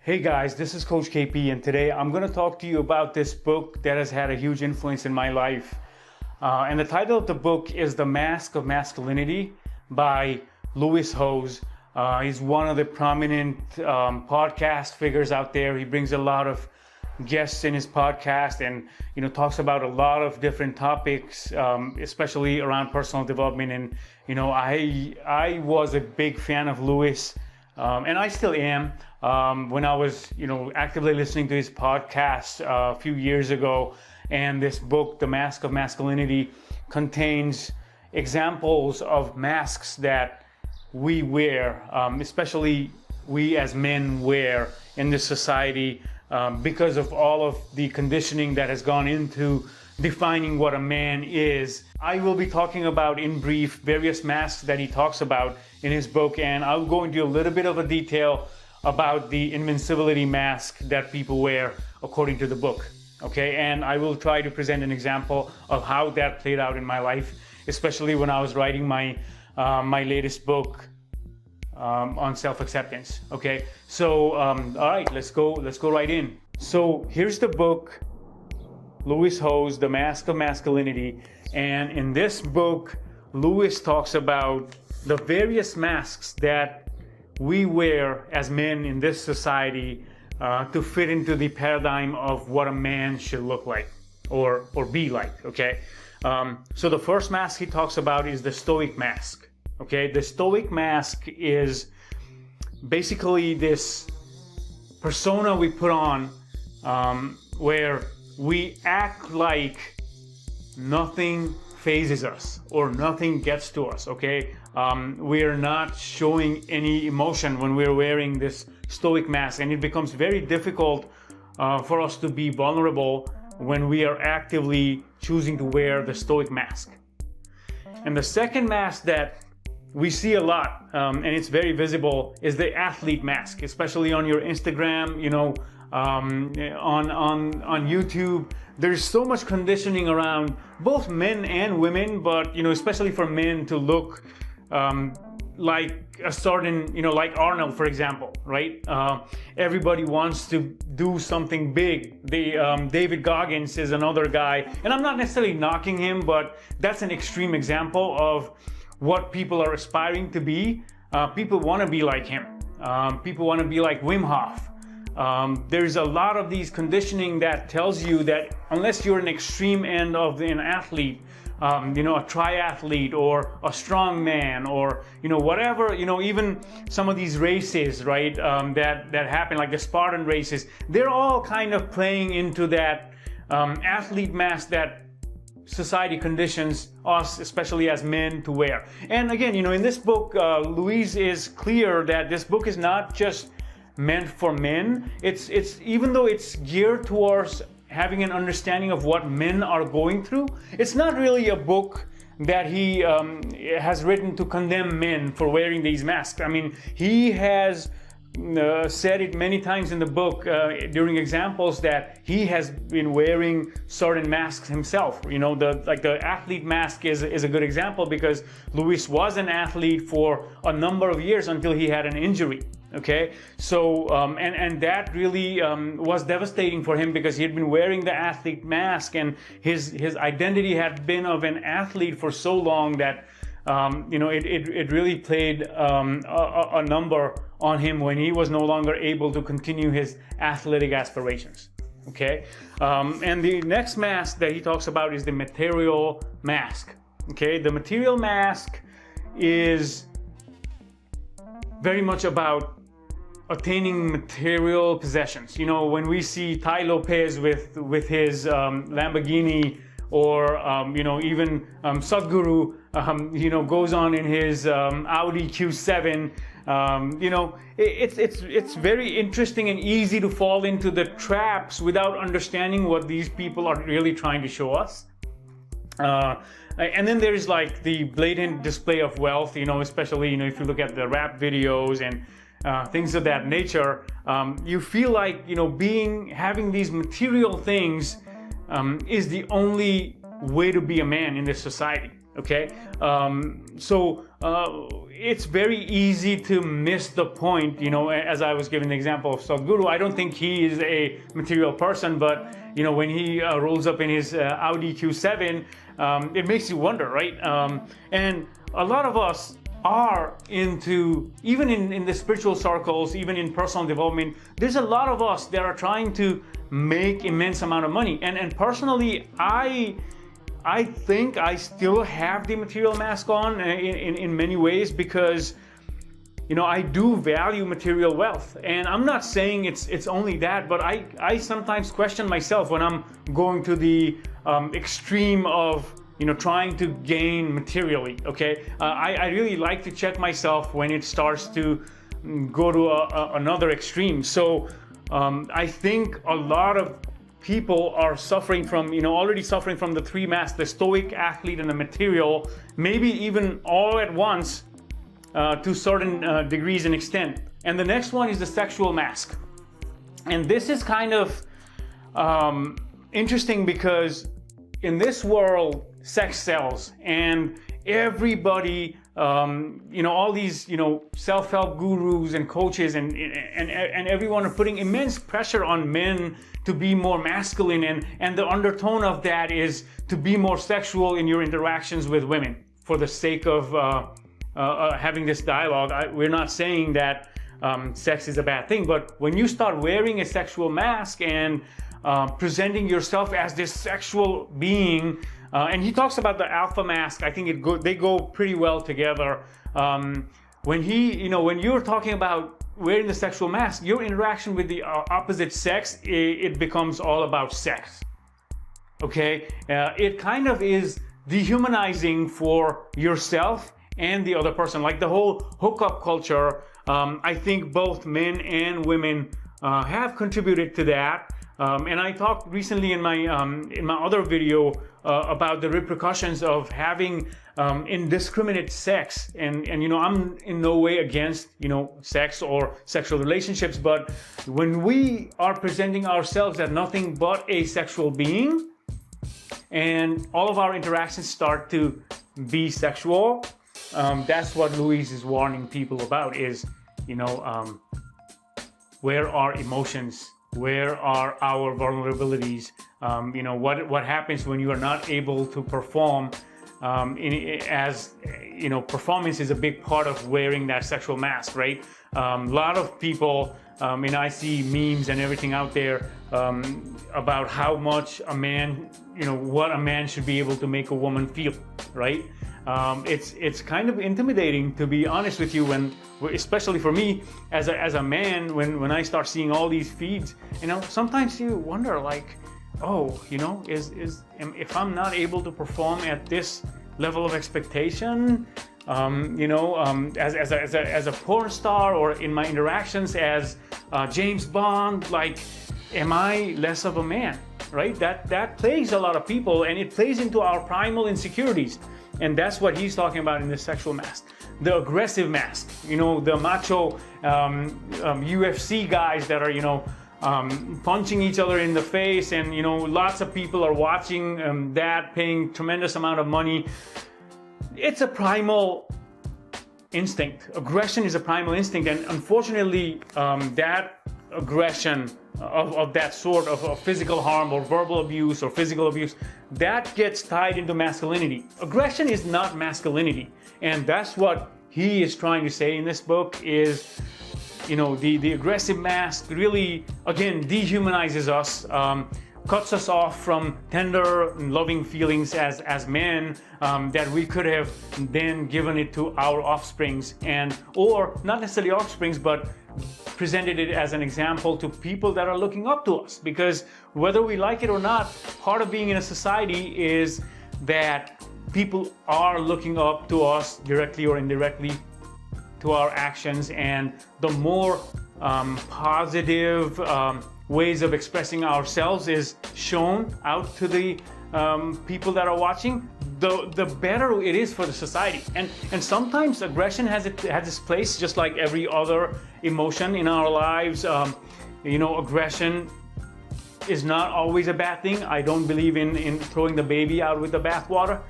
Hey guys, this is Coach KP, and today I'm going to talk to you about this book that has had a huge influence in my life. And the title of the book is The Masks of Masculinity by Lewis Howe. He's one of the prominent podcast figures out there. He brings a lot of guests in his podcast and talks about a lot of different topics, especially around personal development. And I was a big fan of Lewis, and I still am. When I was actively listening to his podcast a few years ago, and this book, The Masks of Masculinity, contains examples of masks that we wear, especially we as men wear in this society, because of all of the conditioning that has gone into defining what a man is. I will be talking about, in brief, various masks that he talks about in his book, and I'll go into a little bit of a detail about the invincibility mask that people wear according to the book. Okay, and I will try to present an example of how that played out in my life, especially when I was writing my latest book on self-acceptance. Okay, so all right, let's go right in. So here's the book, Lewis Howe's The Mask of Masculinity, and in this book, Lewis talks about the various masks that we wear as men in this society to fit into the paradigm of what a man should look like or be like. Okay, so the first mask he talks about is the STOIC mask. Okay, the STOIC mask is basically this persona we put on where we act like nothing phases us or nothing gets to us. Okay, we are not showing any emotion when we're wearing this STOIC mask, and it becomes very difficult for us to be vulnerable when we are actively choosing to wear the STOIC mask. And the second mask that we see a lot, and it's very visible, is the athlete mask, especially on your Instagram, on YouTube. There's so much conditioning around both men and women, but especially for men to look like a certain, like Arnold, for example, right? Everybody wants to do something big. David Goggins is another guy, and I'm not necessarily knocking him, but that's an extreme example of what people are aspiring to be. People want to be like him. People want to be like Wim Hof. There's a lot of these conditioning that tells you that unless you're an extreme end of an athlete, a triathlete or a strong man or whatever, even some of these races, right, that happen, like the Spartan races, they're all kind of playing into that athlete mask that society conditions us, especially as men, to wear. And again, in this book, Louise is clear that this book is not just meant for men. It's even though it's geared towards having an understanding of what men are going through, it's not really a book that he has written to condemn men for wearing these masks. I mean, he has said it many times in the book during examples that he has been wearing certain masks himself. The athlete mask is a good example, because Lewis was an athlete for a number of years until he had an injury. Okay, so and that really was devastating for him, because he had been wearing the athlete mask, and his identity had been of an athlete for so long that it really played a number on him when he was no longer able to continue his athletic aspirations. Okay, and the next mask that he talks about is the material mask. Okay, the material mask is very much about attaining material possessions. When we see Tai Lopez with his Lamborghini, or even Sadhguru goes on in his Audi Q7. It's very interesting and easy to fall into the traps without understanding what these people are really trying to show us. And then there's like the blatant display of wealth, especially if you look at the rap videos and things of that nature. You feel like having these material things is the only way to be a man in this society. okay? It's very easy to miss the point, you know, as I was giving the example of Sadhguru. I don't think he is a material person, but, you know, when he rolls up in his Audi Q7, it makes you wonder, right? And a lot of us are into, even in the spiritual circles, even in personal development, there's a lot of us that are trying to make immense amount of money. And personally, I think I still have the material mask on in many ways, because, you know, I do value material wealth. And I'm not saying it's only that, but I sometimes question myself when I'm going to the extreme of, you know, trying to gain materially, okay? I really like to check myself when it starts to go to another extreme. So I think a lot of people are suffering from, you know, already suffering from the three masks: the stoic athlete and the material, maybe even all at once to certain degrees and extent. And the next one is the sexual mask. And this is kind of interesting, because in this world, sex sells, and everybody, you know, all these, you know, self-help gurus and coaches and everyone are putting immense pressure on men to be more masculine, and the undertone of that is to be more sexual in your interactions with women for the sake of having this dialogue. We're not saying that sex is a bad thing, but when you start wearing a sexual mask and presenting yourself as this sexual being, and he talks about the alpha mask. I think they go pretty well together. When you're talking about wearing the sexual mask, your interaction with the opposite sex, it becomes all about sex. Okay, it kind of is dehumanizing for yourself and the other person, like the whole hookup culture. I think both men and women have contributed to that. And I talked recently in my other video about the repercussions of having indiscriminate sex, and you know, I'm in no way against, you know, sex or sexual relationships, but when we are presenting ourselves as nothing but a sexual being, and all of our interactions start to be sexual, that's what Louise is warning people about. Is, you know, where are emotions? Where are our vulnerabilities? You know, what happens when you are not able to perform? As you know, performance is a big part of wearing that sexual mask, right? A lot of people, and I see memes and everything out there about how much a man, you know, what a man should be able to make a woman feel, right? It's kind of intimidating, to be honest with you, when, especially for me as a man, when I start seeing all these feeds, you know, sometimes you wonder, like, oh, you know, if I'm not able to perform at this level of expectation, you know, as a porn star, or in my interactions as James Bond, like, am I less of a man, right? That plagues a lot of people, and it plays into our primal insecurities. And that's what he's talking about in this sexual mask. The aggressive mask, you know, the macho UFC guys that are, you know, punching each other in the face, and, you know, lots of people are watching that, paying tremendous amount of money. It's a primal instinct. Aggression is a primal instinct, and unfortunately, that aggression of that sort of physical harm or verbal abuse or physical abuse, that gets tied into masculinity. Aggression is not masculinity, and that's what he is trying to say in this book. Is, you know, the aggressive mask really, again, dehumanizes us, cuts us off from tender and loving feelings as men, that we could have then given it to our offsprings, or not necessarily offsprings, but presented it as an example to people that are looking up to us. Because whether we like it or not, part of being in a society is that people are looking up to us directly or indirectly to our actions, and the more positive ways of expressing ourselves is shown out to the people that are watching, the better it is for the society. And sometimes aggression has its place, just like every other emotion in our lives. You know, aggression is not always a bad thing. I don't believe in throwing the baby out with the bathwater.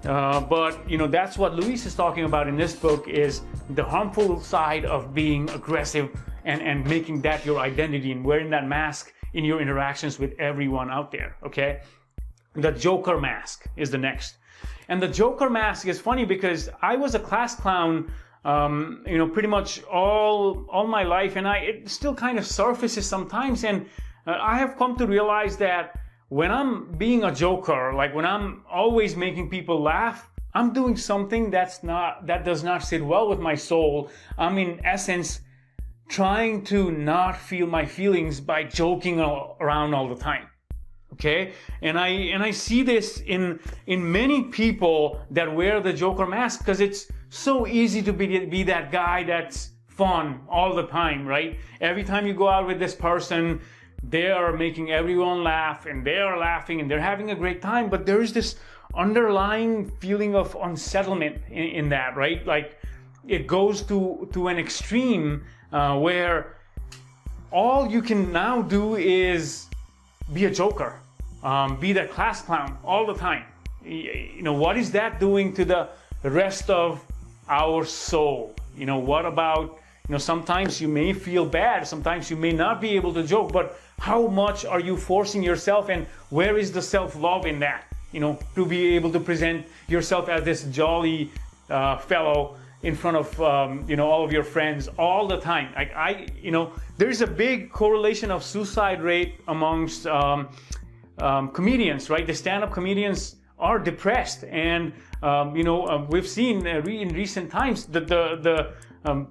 But that's what Lewis is talking about in this book, is the harmful side of being aggressive and making that your identity and wearing that mask in your interactions with everyone out there. Okay, the Joker mask is the next. And the Joker mask is funny because I was a class clown, pretty much all my life, and it still kind of surfaces sometimes. And I have come to realize that when I'm being a joker, like when I'm always making people laugh, I'm doing something that does not sit well with my soul. I'm in essence trying to not feel my feelings by joking around all the time. Okay, and I see this in many people that wear the Joker mask, because it's so easy to be that guy that's fun all the time, right? Every time you go out with this person, they are making everyone laugh, and they are laughing, and they're having a great time. But there is this underlying feeling of unsettlement in that, right? Like it goes to an extreme where all you can now do is be a joker, be that class clown all the time. What is that doing to the rest of our soul? What about, sometimes you may feel bad, sometimes you may not be able to joke, but how much are you forcing yourself, and where is the self-love in that? To be able to present yourself as this jolly fellow in front of all of your friends all the time. Like there's a big correlation of suicide rate amongst comedians, right? The stand-up comedians are depressed, and we've seen in recent times that the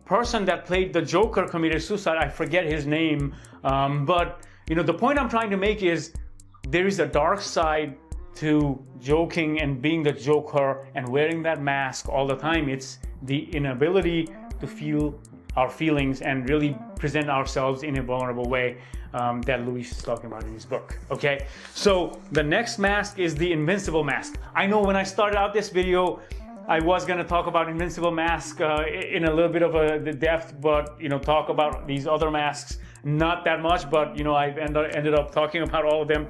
person that played the Joker committed suicide. I forget his name, but the point I'm trying to make is there is a dark side to joking and being the joker and wearing that mask all the time. It's the inability to feel our feelings and really present ourselves in a vulnerable way that Lewis is talking about in his book. Okay, so the next mask is the Invincible mask. I know when I started out this video, I was going to talk about Invincible mask in a little bit of the depth, but talk about these other masks not that much. But I've ended up talking about all of them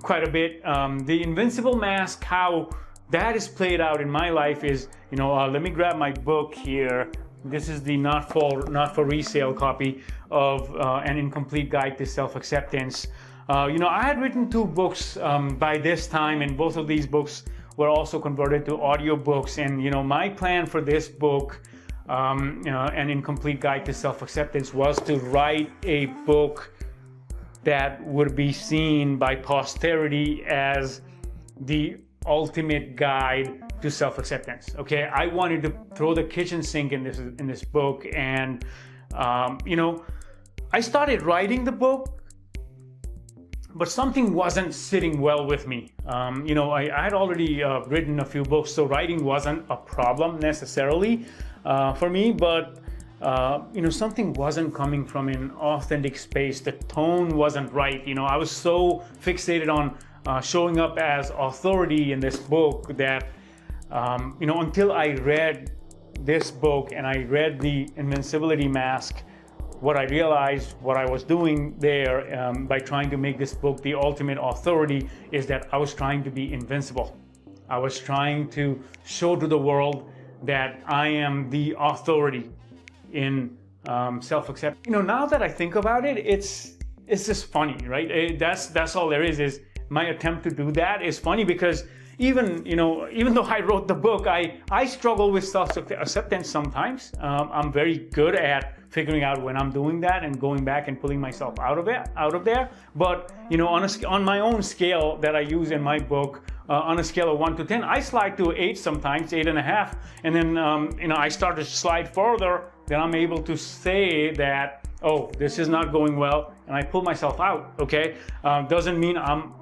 quite a bit. The Invincible mask, how that is played out in my life is, let me grab my book here. This is the not for resale copy of An Incomplete Guide to Self-Acceptance. I had written 2 books by this time, and both of these books were also converted to audiobooks. And my plan for this book, An Incomplete Guide to Self-Acceptance, was to write a book that would be seen by posterity as the ultimate guide to self-acceptance. Okay, I wanted to throw the kitchen sink in this book, and I started writing the book, but something wasn't sitting well with me. I had already written a few books, so writing wasn't a problem necessarily for me, but something wasn't coming from an authentic space. The tone wasn't right. I was so fixated on showing up as authority in this book that, until I read this book and I read the Invincibility Mask, what I realized, what I was doing there by trying to make this book the ultimate authority, is that I was trying to be invincible. I was trying to show to the world that I am the authority in self-acceptance. Now that I think about it, it's just funny, right? That's all there is my attempt to do that is funny, because even though I wrote the book, I struggle with self-acceptance sometimes. I'm very good at figuring out when I'm doing that and going back and pulling myself out of there. But on my own scale that I use in my book, on a scale of 1 to 10, I slide to 8 sometimes, 8.5, and then I start to slide further. Then I'm able to say that, oh, this is not going well, and I pull myself out. Okay, doesn't mean I'm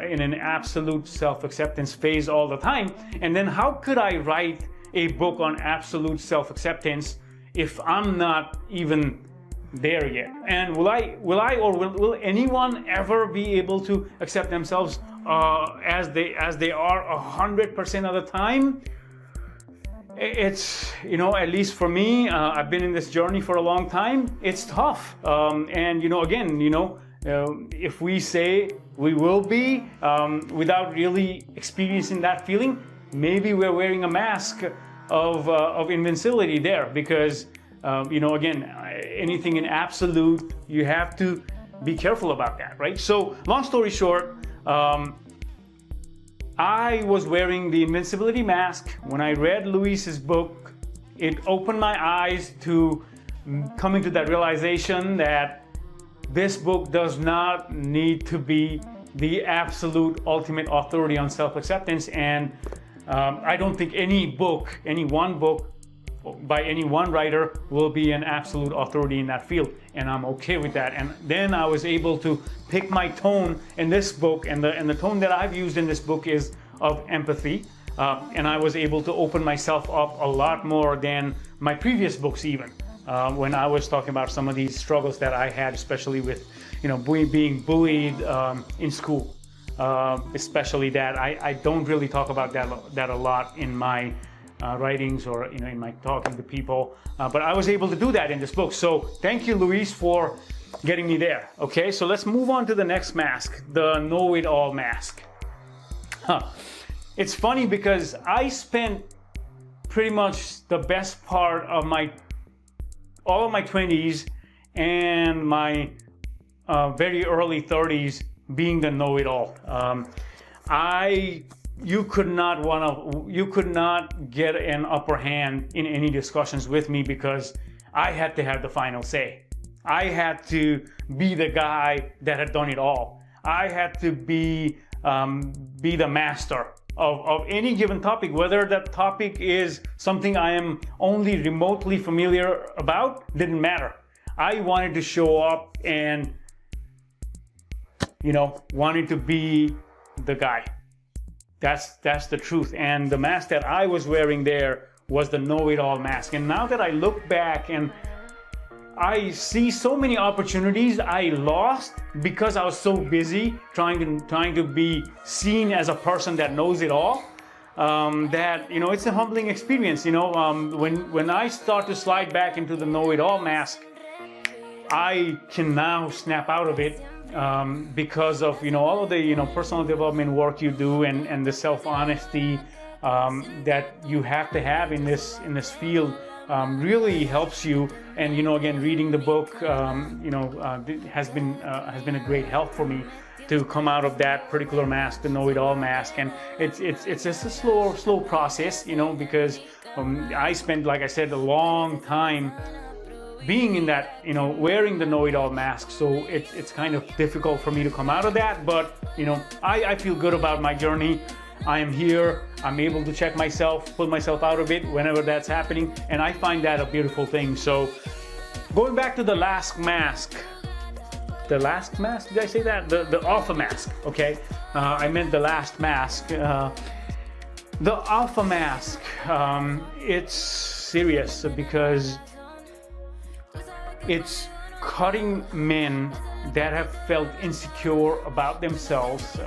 in an absolute self-acceptance phase all the time. And then how could I write a book on absolute self-acceptance if I'm not even there yet? And will anyone ever be able to accept themselves as they are 100% of the time? It's, at least for me, I've been in this journey for a long time. It's tough. And, again, if we say we will be without really experiencing that feeling, maybe we're wearing a mask of invincibility there, because again, anything in absolute, you have to be careful about that, right? So long story short, I was wearing the invincibility mask. When I read Lewis's book, it opened my eyes to coming to that realization that this book does not need to be the absolute ultimate authority on self-acceptance. And I don't think any one book by any one writer will be an absolute authority in that field, and I'm okay with that. And then I was able to pick my tone in this book, and the tone that I've used in this book is of empathy, and I was able to open myself up a lot more than my previous books, even when I was talking about some of these struggles that I had, especially with being bullied in school, especially that. I don't really talk about that a lot in my writings or in my talking to people, but I was able to do that in this book. So thank you, Lewis, for getting me there. Okay, so let's move on to the next mask, the know-it-all mask. It's funny because I spent pretty much the best part of all of my 20s and my very early 30s being the know-it-all. You could not get an upper hand in any discussions with me because I had to have the final say. I had to be the guy that had done it all. I had to be the master of any given topic, whether that topic is something I am only remotely familiar about, didn't matter. I wanted to show up and wanted to be the guy. That's the truth. And the mask that I was wearing there was the know-it-all mask. And now that I look back and I see so many opportunities I lost because I was so busy trying to be seen as a person that knows it all, that it's a humbling experience. When I start to slide back into the know-it-all mask, I can now snap out of it. Because of all of the personal development work you do and the self-honesty that you have to have in this field really helps you. And again, reading the book has been a great help for me to come out of that particular mask, the know-it-all mask. And it's just a slow process, because I spent, like I said, a long time being in that, wearing the know-it-all mask. So it's kind of difficult for me to come out of that. But, I feel good about my journey. I am here. I'm able to check myself, pull myself out of it whenever that's happening. And I find that a beautiful thing. So going back to the last mask. The last mask? Did I say that? The alpha mask. Okay. I meant the last mask. The alpha mask. It's serious because it's cutting men that have felt insecure about themselves,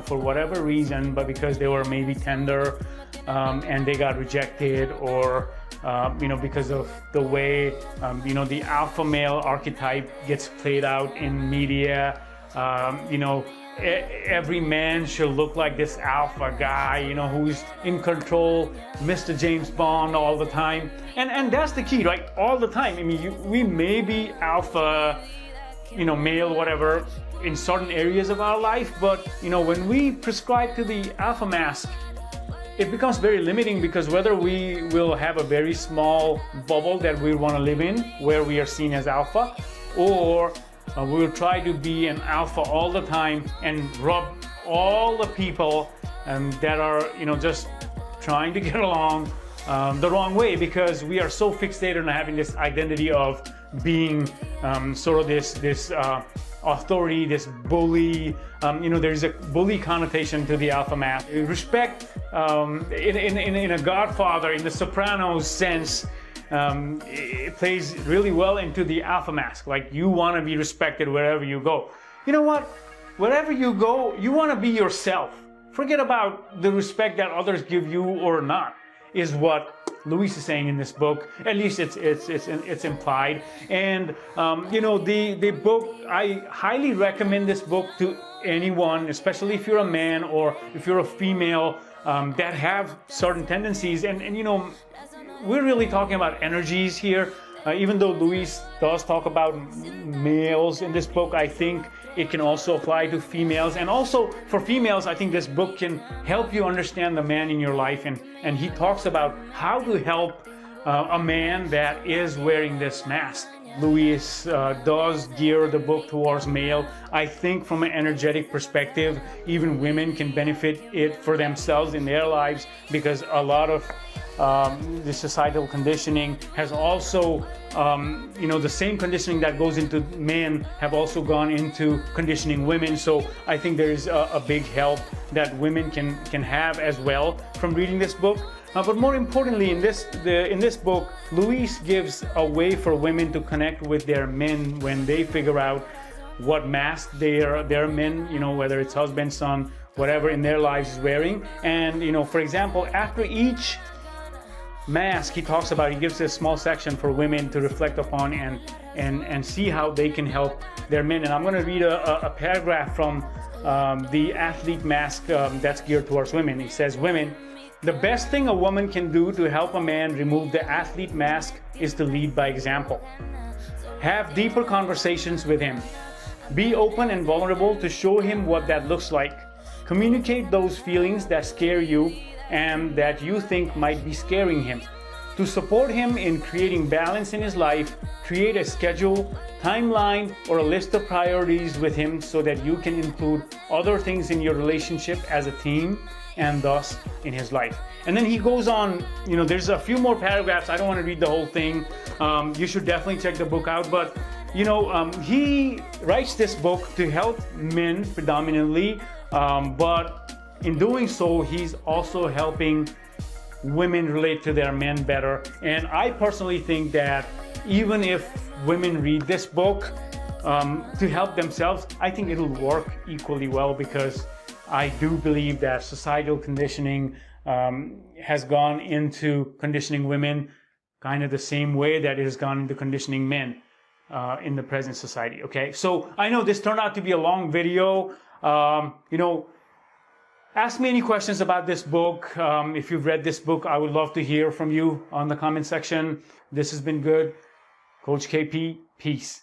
for whatever reason, but because they were maybe tender and they got rejected, or because of the way the alpha male archetype gets played out in media. Every man should look like this alpha guy, who's in control, Mr. James Bond all the time. And that's the key, right? All the time. I mean, we may be alpha, male, whatever, in certain areas of our life, but, when we prescribe to the alpha mask, it becomes very limiting, because whether we will have a very small bubble that we want to live in, where we are seen as alpha, or we'll try to be an alpha all the time and rub all the people that are, just trying to get along the wrong way, because we are so fixated on having this identity of being sort of this authority, this bully. There's a bully connotation to the alpha mask. Respect in a Godfather, in the Sopranos sense. It plays really well into the alpha mask. Like, you want to be respected wherever you go. You know what? Wherever you go, you want to be yourself. Forget about the respect that others give you or not, is what Lewis is saying in this book. At least it's implied. And the book, I highly recommend this book to anyone, especially if you're a man or if you're a female. that have certain tendencies. And you know, we're really talking about energies here. Even though Lewis does talk about males in this book, I think it can also apply to females. And also for females, I think this book can help you understand the man in your life. And he talks about how to help a man that is wearing this mask. Lewis does gear the book towards male. I think from an energetic perspective, even women can benefit it for themselves in their lives, because a lot of the societal conditioning has also, you know, the same conditioning that goes into men have also gone into conditioning women. So I think there is a big help that women can have as well from reading this book. But more importantly, in this book, Lewis gives a way for women to connect with their men when they figure out what mask their men, you know, whether it's husband, son, whatever in their lives is wearing. And, you know, for example, after each mask he gives a small section for women to reflect upon and see how they can help their men. And I'm going to read a paragraph from the athlete mask that's geared towards women. He says, "Women, the best thing a woman can do to help a man remove the athlete mask is to lead by example. Have deeper conversations with him. Be open and vulnerable to show him what that looks like. Communicate those feelings that scare you and that you think might be scaring him. To support him in creating balance in his life, create a schedule, timeline, or a list of priorities with him so that you can include other things in your relationship as a team and thus in his life." And then he goes on, you know, there's a few more paragraphs. I don't want to read the whole thing. You should definitely check the book out. But, you know, he writes this book to help men predominantly, but in doing so, he's also helping women relate to their men better. And I personally think that even if women read this book to help themselves, I think it'll work equally well, because I do believe that societal conditioning has gone into conditioning women kind of the same way that it has gone into conditioning men in the present society. Okay, so I know this turned out to be a long video. You know, ask me any questions about this book. If you've read this book, I would love to hear from you on the comment section. This has been good. Coach KP, peace.